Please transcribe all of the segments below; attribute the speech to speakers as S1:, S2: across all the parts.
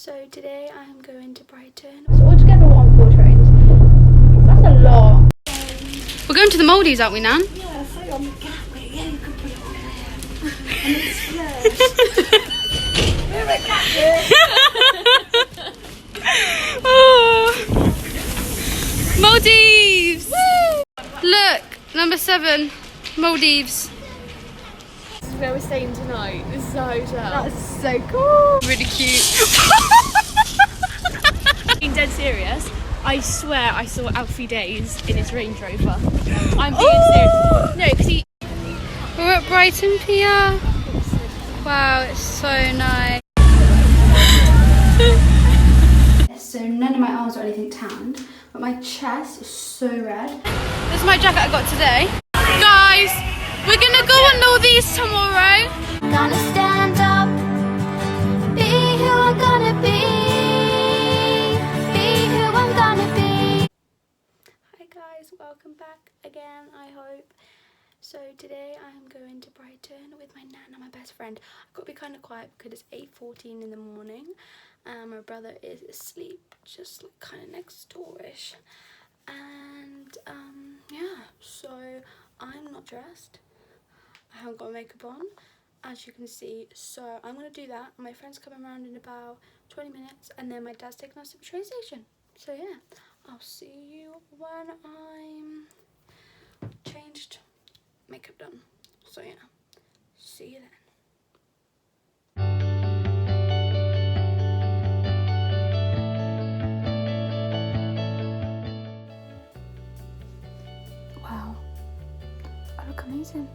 S1: So today I'm going to Brighton. So altogether we're on 4 trains. That's a lot.
S2: We're going to the Maldives, aren't we, Nan?
S1: Yeah, so on the gateway. Yeah, you can put it on there. And it's splash. We're a catfish.
S2: Oh. Maldives! Woo! Look, number 7, Maldives.
S1: This is where we're staying tonight. This is the hotel. That's so cool.
S2: Really cute.
S1: Being dead serious, I swear I saw Alfie days in his Range Rover. I'm being serious. No, because he...
S2: We're at Brighton pier. Wow, it's so nice.
S1: So none of my arms or anything tanned, but my chest is so red.
S2: This is my jacket I got today. Guys, we're gonna go on Maldives tomorrow.
S3: Gonna stand up, be who I'm gonna be who I'm gonna be.
S1: Hi guys, welcome back again, I hope. So today I'm going to Brighton with my nana, my best friend. I've got to be kind of quiet because it's 8:14 in the morning. My brother is asleep, just like kind of next door-ish. And yeah, so I'm not dressed. I haven't got makeup on, as you can see. So I'm going to do that. My friend's coming around in about 20 minutes, and then my dad's taking us to the train station. So yeah, I'll see you when I'm changed, makeup done. So yeah, see you then. Wow, I look amazing.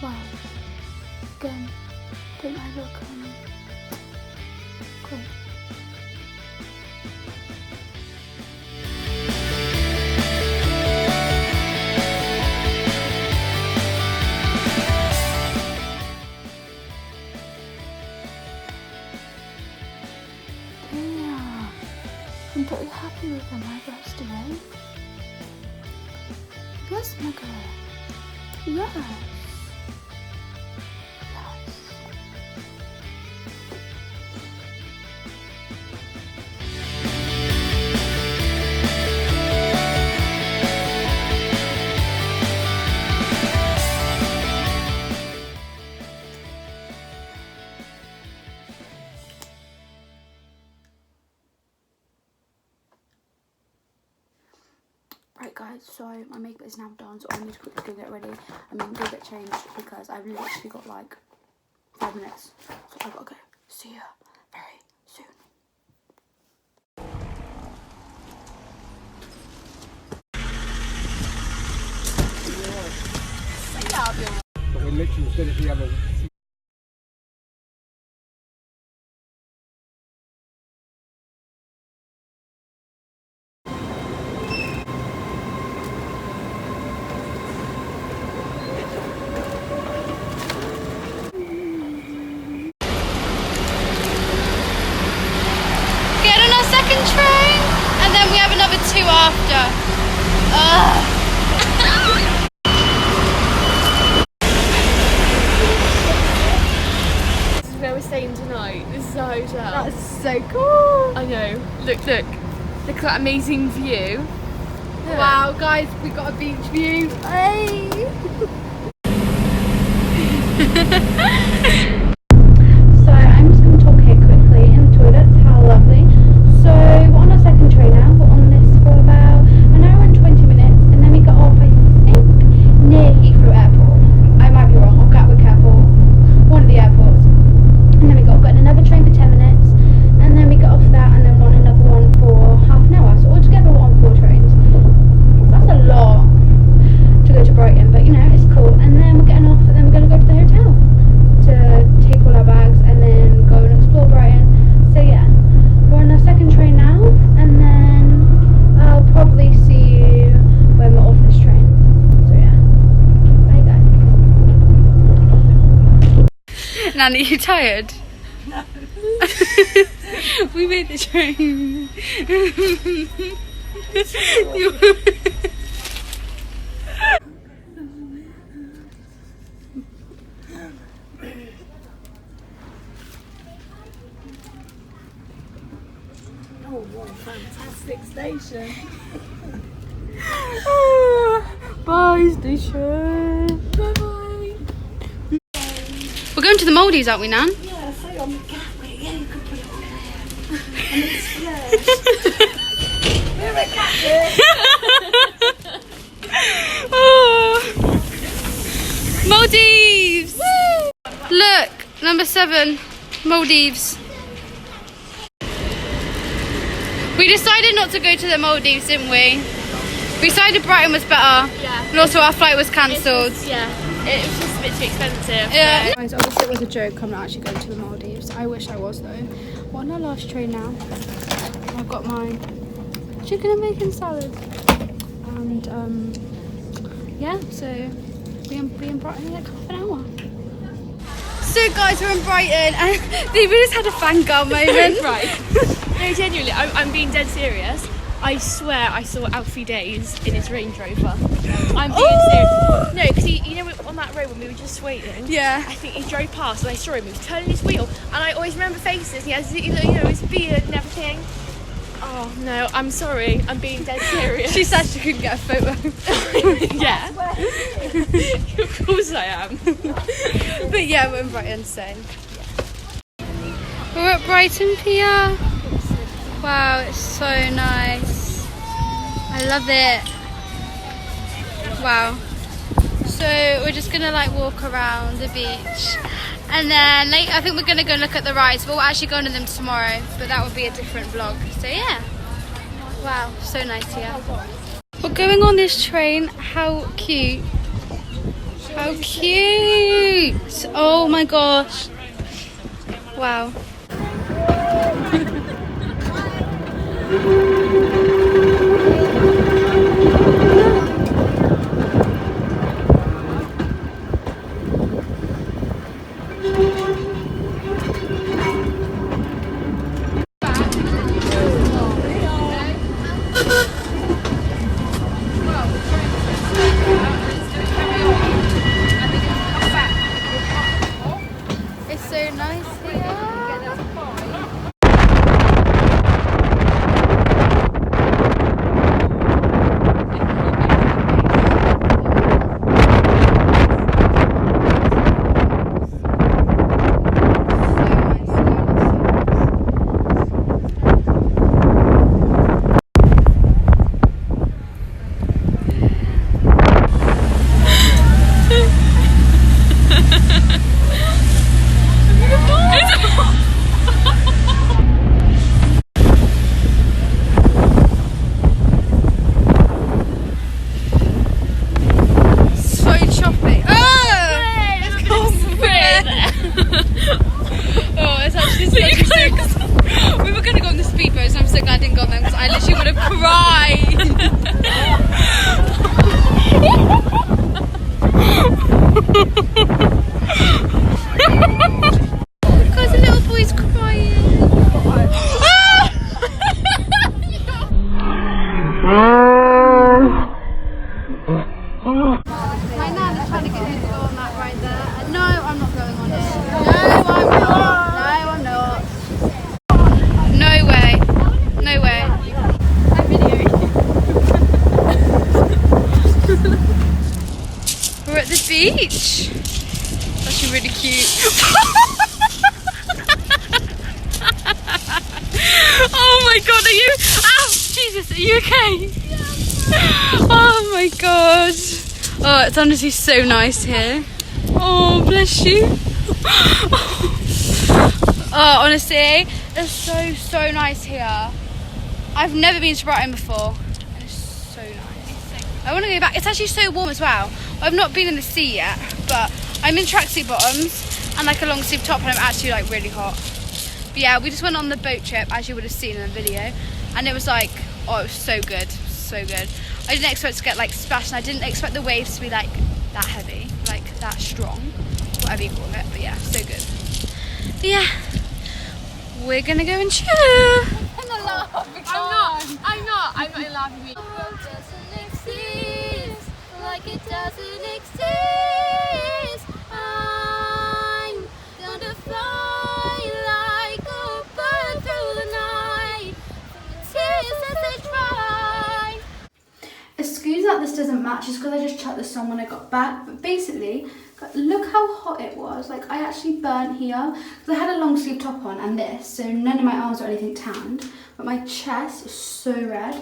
S1: Wow, again, don't I look great? Yeah, I'm totally happy with them eyebrows today. Yes, my girl. Yes. Right guys, so my makeup is now done, so I need to quickly go get ready. Go get changed because I've literally got like 5 minutes. So I've got to go. See you very soon.
S4: But we literally stood at the other.
S2: Get on our second train, and then we have another 2 after. Ugh.
S1: This is where we're staying tonight. This is the hotel. That's so cool. I know. Look. Look at that amazing view. Yeah.
S2: Wow, guys, we got a beach view.
S1: Hey. So I'm just going to talk here quickly in the toilets. How lovely. So we're on our second train now. We're on this for about an hour and 20 minutes, and then we got off, I think, near Heathrow Airport. I might be wrong, or Gatwick Airport, one of the airports. And then we got another train for 10 minutes, and then we got off that, and then another one for half an hour. So altogether we're on 4 trains. That's a lot to go to Brighton, but you know, it's cool. And then we're getting off, and then we're going to go to the hotel to
S2: Nan, are you tired?
S5: No.
S2: We made the train.
S5: Oh, what a fantastic station.
S2: Bye, station.
S5: Bye-bye.
S2: We're going to the Maldives, aren't we, Nan?
S5: Yeah, say on the camera. Yeah, you can put it on there. And it's splash. We're a cat.
S2: Oh. Maldives! Woo! Look, number 7, Maldives. We decided not to go to the Maldives, didn't we? We decided Brighton was better.
S1: Yeah.
S2: And also our flight was cancelled.
S1: Yeah, it was just a bit too expensive.
S2: Yeah.
S1: Guys, obviously it was a joke. I'm not actually going to the Maldives. I wish I was though. We're on our last train now. I've got my chicken and bacon salad. And yeah, so be in Brighton in like half an hour.
S2: So guys, we're in Brighton and Phoebe just had a fangirl moment.
S6: Right. No, genuinely, I'm being dead serious. I swear I saw Alfie Days in his Range Rover. I'm being serious. No, because you know on that road when we were just waiting?
S2: Yeah.
S6: I think he drove past and I saw him. He was turning his wheel. And I always remember faces. He has, his beard and everything. Oh, no, I'm sorry. I'm being dead serious.
S2: She said she couldn't get a photo.
S6: Yeah. Of course I am.
S2: But yeah, we're in Brighton, so. We're at Brighton Pier. Wow, it's so nice. I love it. Wow. So we're just gonna like walk around the beach. And then later, I think we're gonna go look at the rides, but we'll actually go on to them tomorrow. But that will be a different vlog. So yeah. Wow, so nice here. We're going on this train. How cute. How cute. Oh my gosh. Wow. It's so nice here. We were gonna go on the speedboats. I'm so glad I didn't go on them because I literally would have cried. Guys, the little boy's crying. My nan is trying to get me to go on that ride there. No, I'm not going on it. No, I'm not. No way. No way. I'm videoing. We're at the beach. It's actually really cute. Oh my god, are you? Ow! Jesus, are you okay? Oh my god. Oh, it's honestly so nice here. Oh, bless you. Oh, honestly, it's so nice here. I've never been to Brighton before, and it's so nice. I want to go back. It's actually so warm as well. I've not been in the sea yet, but I'm in tracksuit bottoms and like a long sleeve top, and I'm actually like really hot. But yeah, we just went on the boat trip, as you would have seen in the video, and it was like, oh, it was so good, so good. I didn't expect to get like splashed, and I didn't expect the waves to be like that heavy, like that strong, whatever you call it. But yeah, so good. Yeah, we're gonna go and chill.
S6: I'm not in laughing mood.
S3: The world doesn't exist, like it doesn't exist. I'm gonna fly like a bird through the night, from the tears as they dry.
S1: Excuse that this doesn't match, it's because I just chucked this on when I got back. But basically, look how hot it was. Like, I actually burnt here because I had a long sleeve top on and this, so none of my arms or anything tanned, but my chest is so red.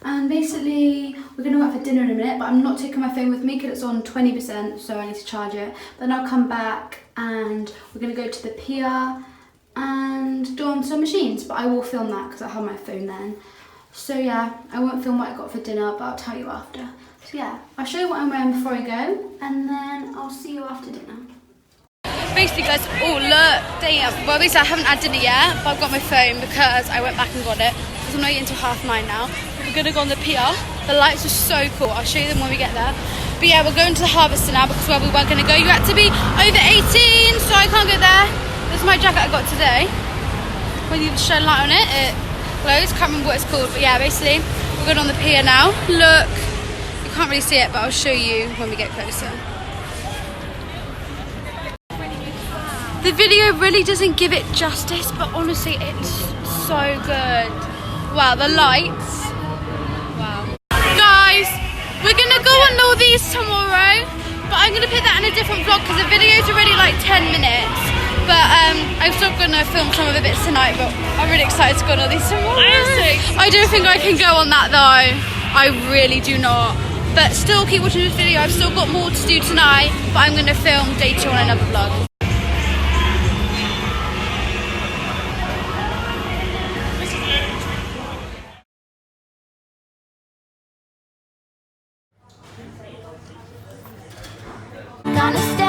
S1: And basically, we're gonna go out for dinner in a minute, but I'm not taking my phone with me because it's on 20%, so I need to charge it. Then I'll come back and we're gonna go to the pier and do on some machines, but I will film that because I have my phone then. So yeah, I won't film what I got for dinner, but I'll tell you after. So yeah, I'll show you what I'm wearing before I go, and then I'll see you after dinner.
S2: Basically, guys, oh look, damn. Well, basically, I haven't had dinner yet, but I've got my phone because I went back and got it. Because I'm not eating until 9:30 now. We're gonna go on the pier. The lights are so cool. I'll show you them when we get there. But yeah, we're going to the Harvester now because where we weren't gonna go, you had to be over 18, so I can't go there. This is my jacket I got today. When you shine light on it, it glows. Can't remember what it's called, but yeah, basically, we're going on the pier now. Look, you can't really see it, but I'll show you when we get closer. The video really doesn't give it justice, but honestly, it's so good. Wow, the lights. Wow. Guys, we're gonna go on all these tomorrow, but I'm gonna put that in a different vlog because the video's already like 10 minutes. But I'm still gonna film some of the bits tonight, but I'm really excited to go on all these tomorrow. I don't think I can go on that though. I really do not. But still keep watching this video. I've still got more to do tonight, but I'm gonna film day 2 on another vlog.
S3: Gonna stay